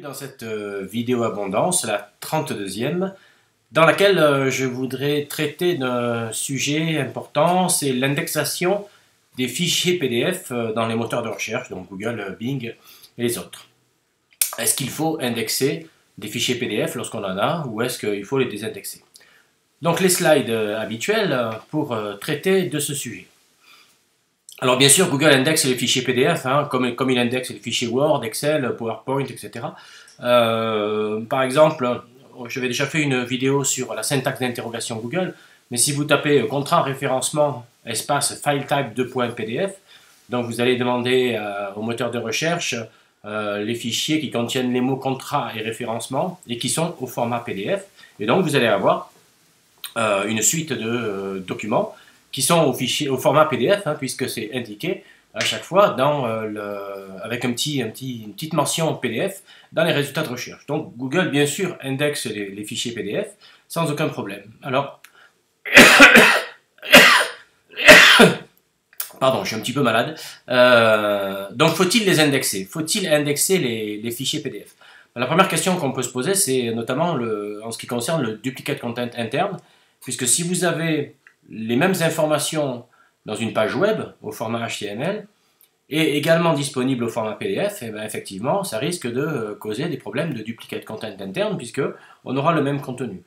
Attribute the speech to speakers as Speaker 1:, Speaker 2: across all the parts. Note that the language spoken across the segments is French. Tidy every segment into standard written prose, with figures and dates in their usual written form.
Speaker 1: Dans cette vidéo abondance, la 32e, dans laquelle je voudrais traiter d'un sujet important, c'est l'indexation des fichiers PDF dans les moteurs de recherche, donc Google, Bing et les autres. Est-ce qu'il faut indexer des fichiers PDF lorsqu'on en a, ou est-ce qu'il faut les désindexer? Donc les slides habituels pour traiter de ce sujet. Alors bien sûr, Google indexe les fichiers PDF, comme il indexe les fichiers Word, Excel, PowerPoint, etc. Par exemple, j'avais déjà fait une vidéo sur la syntaxe d'interrogation Google, mais si vous tapez contrat référencement espace file type 2.pdf, donc vous allez demander au moteur de recherche les fichiers qui contiennent les mots contrat et référencement et qui sont au format PDF, et donc vous allez avoir une suite de documents qui sont au format PDF, puisque c'est indiqué à chaque fois avec une petite mention PDF dans les résultats de recherche. Donc Google, bien sûr, indexe les fichiers PDF sans aucun problème. Alors, pardon, je suis un petit peu malade. Donc, faut-il les indexer? Faut-il indexer les fichiers PDF? La première question qu'on peut se poser, c'est notamment en ce qui concerne le duplicate content interne, puisque si vous avez les mêmes informations dans une page web au format HTML et également disponible au format PDF, et bien effectivement, ça risque de causer des problèmes de duplicate content interne puisque on aura le même contenu.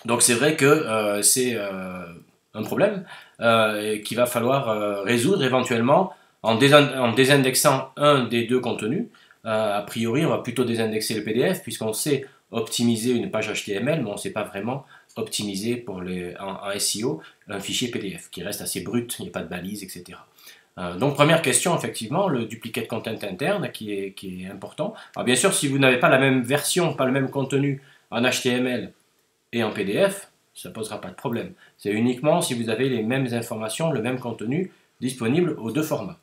Speaker 1: Donc c'est vrai que c'est un problème qu'il va falloir résoudre éventuellement en désindexant un des deux contenus. A priori, on va plutôt désindexer le PDF puisqu'on sait optimiser une page HTML, mais on ne sait pas vraiment optimiser pour en SEO un fichier PDF qui reste assez brut, il n'y a pas de balises, etc. Donc première question, effectivement, le duplicate content interne qui est important. Alors bien sûr, si vous n'avez pas la même version, pas le même contenu en HTML et en PDF, ça ne posera pas de problème. C'est uniquement si vous avez les mêmes informations, le même contenu disponible aux deux formats.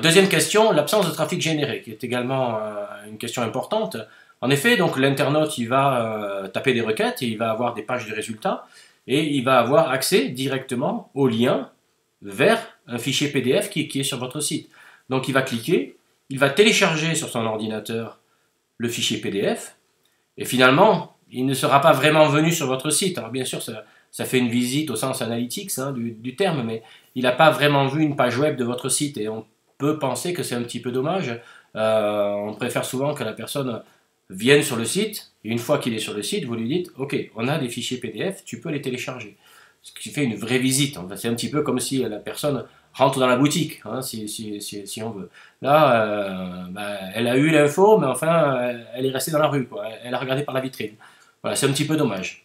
Speaker 1: Deuxième question, l'absence de trafic généré, qui est également une question importante. En effet, donc l'internaute, il va taper des requêtes et il va avoir des pages de résultats et il va avoir accès directement au lien vers un fichier PDF qui est sur votre site. Donc il va cliquer, il va télécharger sur son ordinateur le fichier PDF et finalement, il ne sera pas vraiment venu sur votre site. Alors bien sûr, ça fait une visite au sens analytics du terme, mais il n'a pas vraiment vu une page web de votre site et on peut penser que c'est un petit peu dommage. On préfère souvent que la personne vienne sur le site, et une fois qu'il est sur le site, vous lui dites « Ok, on a des fichiers PDF, tu peux les télécharger ». Ce qui fait une vraie visite. C'est un petit peu comme si la personne rentre dans la boutique, si on veut. Là, elle a eu l'info, mais enfin, elle est restée dans la rue, quoi. Elle a regardé par la vitrine. Voilà, c'est un petit peu dommage.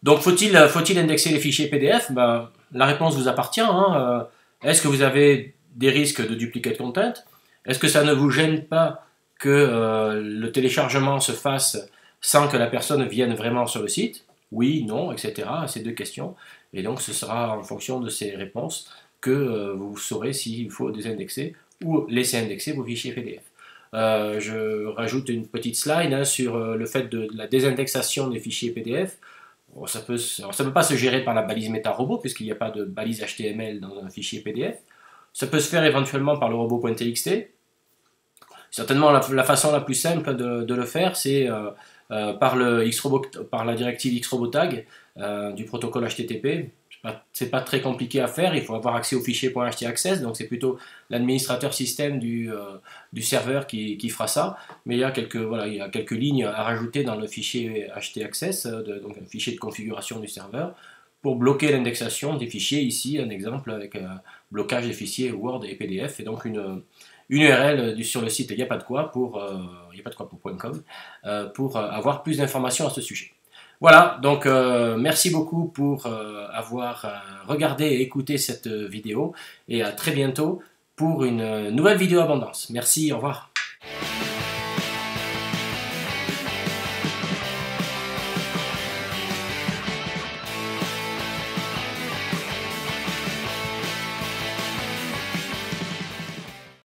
Speaker 1: Donc, faut-il indexer les fichiers PDF? La réponse vous appartient. Est-ce que vous avez des risques de duplicate content? Est-ce que ça ne vous gêne pas que le téléchargement se fasse sans que la personne vienne vraiment sur le site? Oui, non, etc. Ces deux questions. Et donc, ce sera en fonction de ces réponses que vous saurez s'il faut désindexer ou laisser indexer vos fichiers PDF. Je rajoute une petite slide sur le fait de la désindexation des fichiers PDF. Bon, ça peut pas se gérer par la balise MetaRobot puisqu'il n'y a pas de balise HTML dans un fichier PDF. Ça peut se faire éventuellement par le robot.txt. Certainement, la façon la plus simple de le faire, c'est par la directive XRobotTag du protocole HTTP. C'est pas très compliqué à faire, il faut avoir accès au fichier .htaccess, donc c'est plutôt l'administrateur système du serveur qui fera ça. Mais il y a quelques lignes à rajouter dans le fichier htaccess, donc un fichier de configuration du serveur, pour bloquer l'indexation des fichiers. Ici, un exemple avec blocage des fichiers Word et PDF, et donc une URL sur le site il n'y a pas de quoi pour .com pour avoir plus d'informations à ce sujet. Voilà, donc merci beaucoup pour avoir regardé et écouté cette vidéo et à très bientôt pour une nouvelle vidéo abondance. Merci, au revoir.